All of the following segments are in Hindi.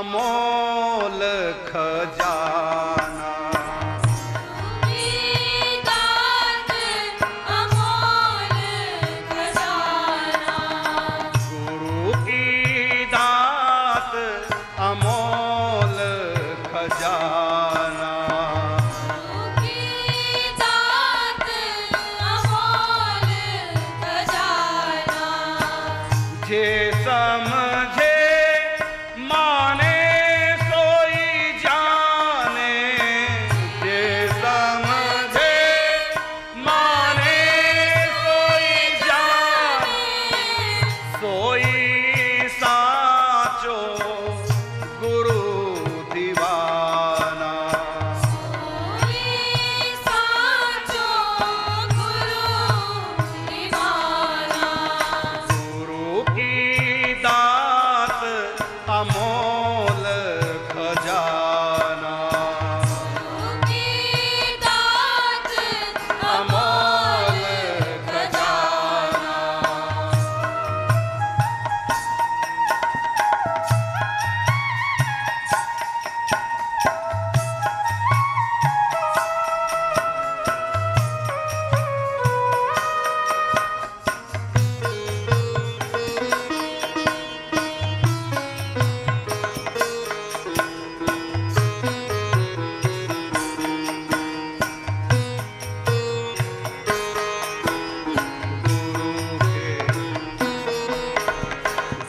अमोल खजाना। गुरु की दात अमोल खजाना। जे समझे माने सोई जाने। जे समझे माने सोई जाने। सोई साचो गुरु दीवाना। गुरु की दात अमोल खजाना। अमोल खजाना।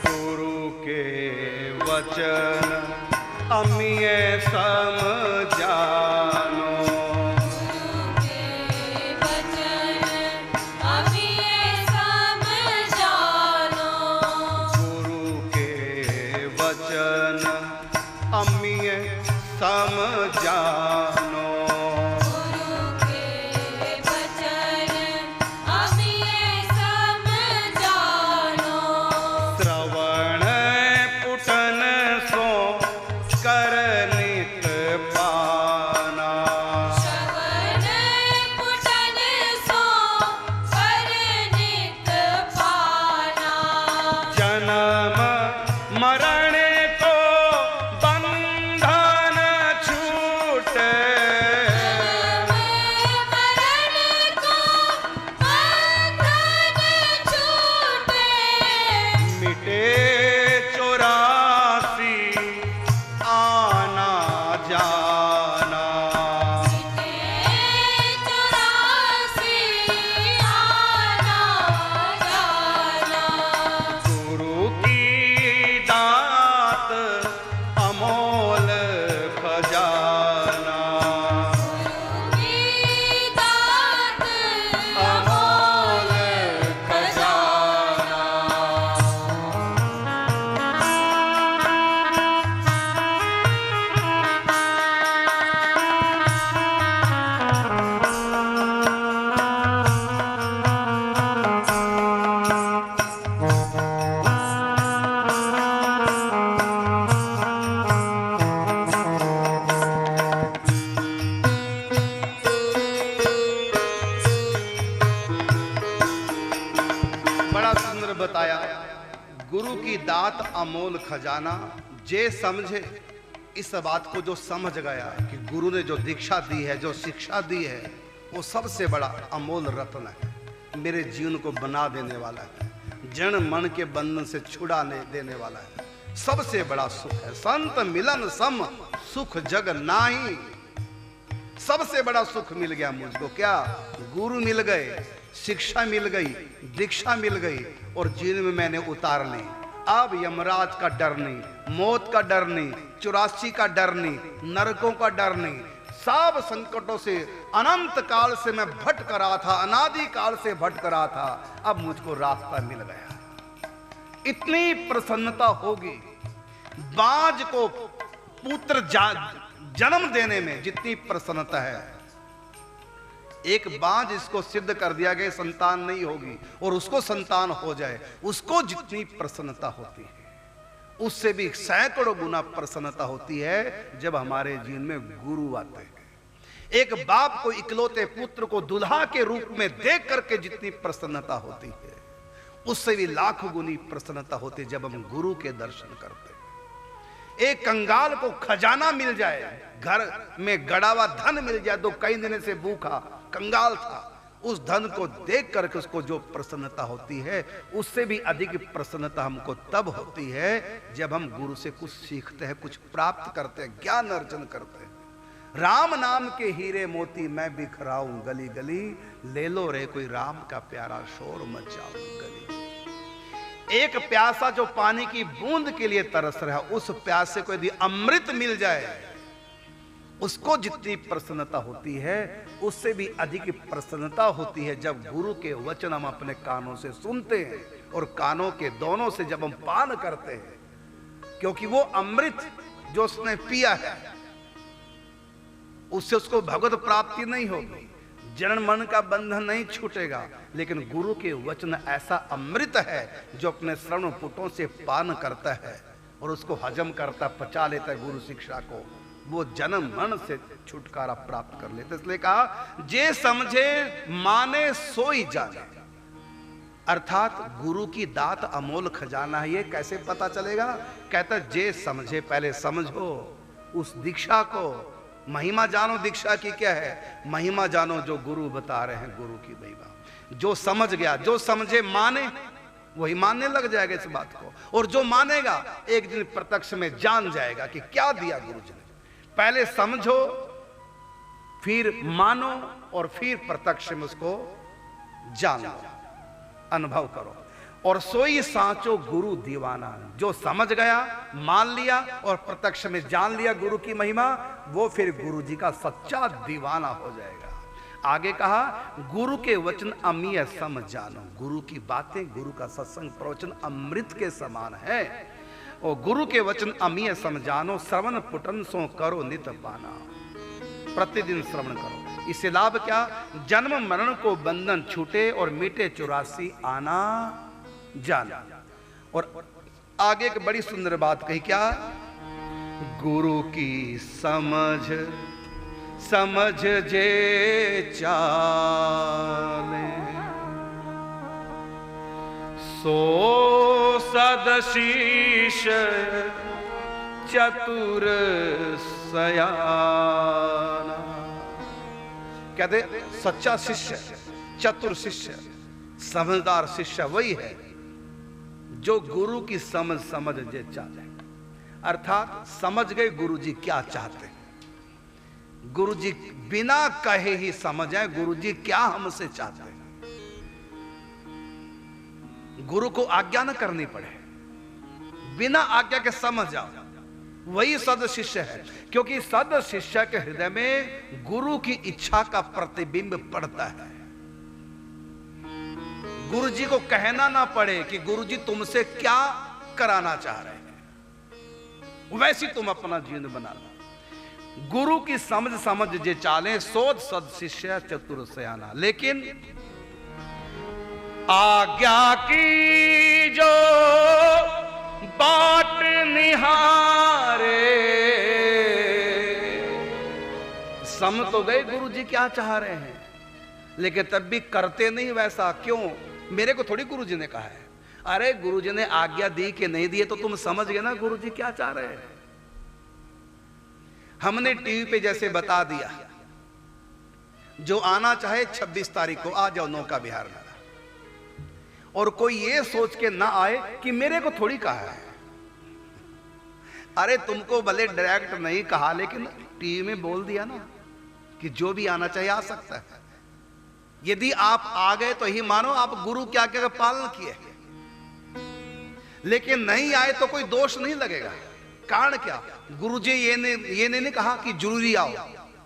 गुरु के वचन अमिये समझानो। गुरु के वचन अमिये समझानो। श्रवण पुटन सो कर नित पाना। जन्म मरण को बंधन छूटे। मिटे 84 आना जाना। गुरु की दात अमोल खजाना। अमोल खजाना। बड़ा सुंदर बताया। गुरु की दात अमोल खजाना। जे समझे, इस बात को जो समझ गया कि गुरु ने जो दीक्षा दी है, जो शिक्षा दी है, वो सबसे बड़ा अमोल रत्न है। मेरे जीवन को बना देने वाला है, जन मन के बंधन से छुड़ाने देने वाला है। सबसे बड़ा सुख है। संत मिलन सम सुख जग नाही। सबसे बड़ा सुख मिल गया मुझको। क्या? गुरु मिल गए, शिक्षा मिल गई, दीक्षा मिल गई और जीवन में मैंने उतार ली। अब यमराज का डर नहीं, मौत का डर नहीं, 84 का डर नहीं, नरकों का डर नहीं। सब संकटों से अनंत काल से मैं भटक रहा था, अनादि काल से भटक रहा था। अब मुझको रास्ता मिल गया। इतनी प्रसन्नता होगी। बाज को पुत्र जन्म देने में जितनी प्रसन्नता है, एक बाज इसको सिद्ध कर दिया गया संतान नहीं होगी और उसको संतान हो जाए, उसको जितनी प्रसन्नता होती है, उससे भी सैकड़ों गुना प्रसन्नता होती है जब हमारे जीवन में गुरु आते हैं। एक बाप को इकलौते पुत्र को दुल्हा के रूप में देख करके जितनी प्रसन्नता होती है, उससे भी लाखों गुनी प्रसन्नता होती है जब हम गुरु के दर्शन करते हैं। एक कंगाल को खजाना मिल जाए, घर में गड़ा हुआ धन मिल जाए, तो कई दिन से भूखा कंगाल था, उस धन को देख करके उसको जो प्रसन्नता होती है, उससे भी अधिक प्रसन्नता हमको तब होती है जब हम गुरु से कुछ सीखते हैं, कुछ प्राप्त करते हैं, ज्ञान अर्जन करते हैं। राम नाम के हीरे मोती मैं बिखराऊं गली गली, ले लो रे कोई राम का प्यारा शोर मचाऊं गली। एक प्यासा जो पानी की बूंद के लिए तरस रहा, उस प्यासे को यदि अमृत मिल जाए, उसको जितनी प्रसन्नता होती है, उससे भी अधिक प्रसन्नता होती है जब गुरु के वचन हम अपने कानों से सुनते हैं और कानों के दोनों से जब हम पान करते हैं, क्योंकि वो अमृत जो उसने पिया है, उससे उसको भगवत प्राप्ति नहीं होगी, जन्म मरण का बंधन नहीं छूटेगा, लेकिन गुरु के वचन ऐसा अमृत है जो अपने श्रवण पुटों से पान करता है और उसको हजम करता, पचा लेता है गुरु शिक्षा को, वो जन्म मरण से छुटकारा प्राप्त कर लेते। इसलिए कहा जे समझे माने सोई जाने, अर्थात गुरु की दात अमोल खजाना है। ये कैसे पता चलेगा? कहता जे समझे, पहले समझो उस दीक्षा को, महिमा जानो दीक्षा की क्या है, महिमा जानो जो गुरु बता रहे हैं, गुरु की महिमा। जो समझ गया, जो समझे माने, वही मानने लग जाएगा इस बात को, और जो मानेगा एक दिन प्रत्यक्ष में जान जाएगा कि क्या दिया गुरु जी ने। पहले समझो, फिर मानो, और फिर प्रत्यक्ष में उसको जानो, अनुभव करो। और सोई सांचो गुरु दीवाना, जो समझ गया, मान लिया और प्रत्यक्ष में जान लिया गुरु की महिमा, वो फिर गुरु जी का सच्चा दीवाना हो जाएगा। आगे कहा गुरु के वचन अमीय सम जानो, गुरु की बातें, गुरु का सत्संग प्रवचन अमृत के समान है। और गुरु के वचन अमीय सम जानो, श्रवण पुटन सो करो नित पाना, प्रतिदिन श्रवण करो। इससे लाभ क्या? जन्म मरण को बंधन छूटे और मिटे 84 आना जाना। और आगे एक बड़ी सुंदर बात कही, क्या? गुरु की समझ समझ जे चाले, सो सदशीष चतुर सयाना। कहते सच्चा शिष्य, चतुर शिष्य, समझदार शिष्य वही है जो गुरु की समझ समझ जे चाले, अर्थात समझ गए गुरु जी क्या चाहते हैं। गुरु जी बिना कहे ही समझ आए गुरु जी क्या हमसे चाहते हैं, गुरु को आज्ञा न करनी पड़े, बिना आज्ञा के समझ जाओ, वही सद शिष्य है। क्योंकि सद शिष्य के हृदय में गुरु की इच्छा का प्रतिबिंब पड़ता है। गुरु जी को कहना ना पड़े कि गुरु जी तुमसे क्या कराना चाह रहे हैं, वैसी तुम अपना जीवन बना लो। गुरु की समझ समझ जे चाले, सोध सद शिष्य चतुर सयाना। लेकिन आज्ञा की जो बाट निहारे, सम तो गए गुरु जी क्या चाह रहे हैं, लेकिन तब भी करते नहीं वैसा। क्यों? मेरे को थोड़ी गुरु जी ने कहा है। अरे गुरु जी ने आज्ञा दी कि नहीं दी तो तुम समझ गए ना गुरु जी क्या चाह रहे हैं। हमने टीवी पे जैसे बता दिया, जो आना चाहे 26 तारीख को आ जाओ नौका विहार में, और कोई ये सोच के ना आए कि मेरे को थोड़ी कहा है। अरे तुमको भले डायरेक्ट नहीं कहा, लेकिन टीवी में बोल दिया ना कि जो भी आना चाहिए आ सकता है। यदि आप आ गए तो ही मानो आप गुरु क्या क्या पालन किए, लेकिन नहीं आए तो कोई दोष नहीं लगेगा। कारण क्या? गुरुजी ये नहीं कहा कि जरूरी आओ,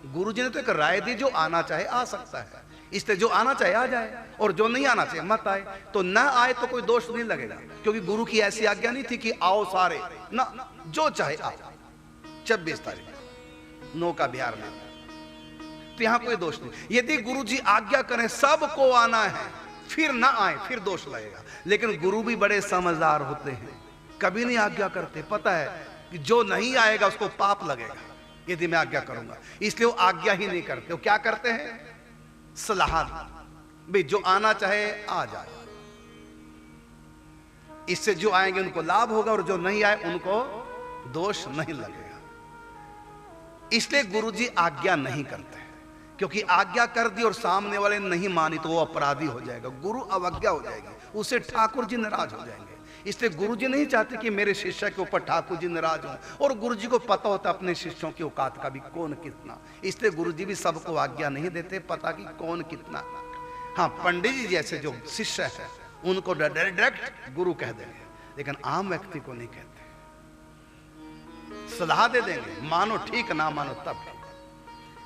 गुरुजी ने तो एक राय दी जो आना चाहे आ सकता है, इसलिए जो आना चाहे आ जाए और जो नहीं आना चाहिए मत आए। तो ना आए तो कोई दोष नहीं लगेगा, क्योंकि गुरु की ऐसी आज्ञा नहीं थी कि आओ सारे ना, जो चाहे आओ 26 तारीख नौका विहार में, तो यहां कोई दोष नहीं। यदि गुरु जी आज्ञा करें सबको आना है फिर ना आए फिर दोष लगेगा। लेकिन गुरु भी बड़े समझदार होते हैं, कभी नहीं आज्ञा करते, पता है कि जो नहीं आएगा उसको पाप लगेगा यदि मैं आज्ञा करूंगा, इसलिए वो आज्ञा ही नहीं करते। वो क्या करते हैं? सलाह, भाई जो आना चाहे आ जाए, इससे जो आएंगे उनको लाभ होगा और जो नहीं आए उनको दोष नहीं लगेगा। इसलिए गुरुजी आज्ञा नहीं करते, क्योंकि आज्ञा कर दी और सामने वाले नहीं मानी तो वो अपराधी हो जाएगा, गुरु अवज्ञा हो जाएगी, उसे ठाकुर जी नाराज हो जाएंगे। इसलिए गुरुजी नहीं चाहते कि मेरे शिष्य के ऊपर ठाकुर जी नाराज हों, और गुरुजी को पता होता अपने शिष्यों की औकात का भी कौन कितना। इसलिए गुरुजी भी सबको आज्ञा नहीं देते, पता कि कौन कितना। हाँ, पंडित जी जैसे जो शिष्य है उनको डायरेक्ट गुरु कह देंगे, लेकिन आम व्यक्ति को नहीं कहते, सलाह दे देंगे, मानो ठीक ना मानो तब।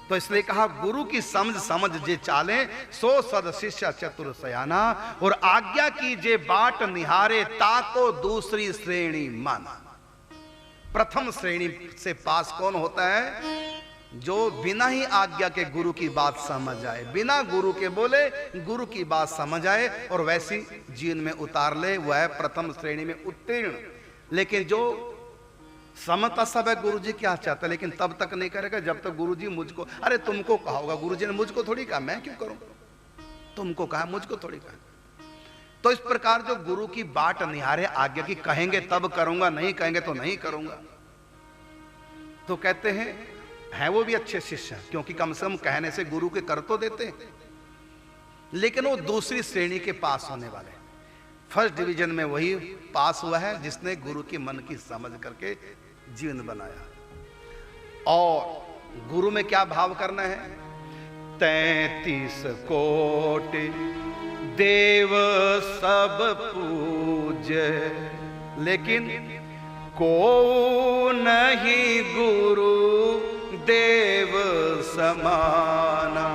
तो इसलिए कहा गुरु की समझ जे चाले सो सद शिष्य चतुर सयाना, और आज्ञा की जे बाट निहारे ताको दूसरी श्रेणी माना। प्रथम श्रेणी से पास कौन होता है? जो बिना ही आज्ञा के गुरु की बात समझ आए, बिना गुरु के बोले गुरु की बात समझ आए और वैसी जीवन में उतार ले, वह है प्रथम श्रेणी में उत्तीर्ण। लेकिन जो समझता सब है गुरु जी क्या चाहते, लेकिन तब तक नहीं करेगा जब तक गुरु जी मुझको, अरे तुमको कहा होगा, गुरु जी ने मुझको थोड़ी कहा, मैं क्यों करूं, तुमको कहा, मुझको थोड़ी कहा। तो इस प्रकार जो गुरु की बाट निहारे आज्ञा की, कहेंगे तब करूंगा, नहीं कहेंगे तो नहीं करूंगा। तो कहते हैं है वो भी अच्छे शिष्य, क्योंकि कम से कम कहने से गुरु के कर तो देते हैं, लेकिन वो दूसरी श्रेणी के पास होने वाले। फर्स्ट डिवीजन में वही पास हुआ है जिसने गुरु की मन की समझ करके जीवन बनाया। और गुरु में क्या भाव करना है? 33 कोटि देव सब पूजे, लेकिन को नहीं गुरु देव समाना।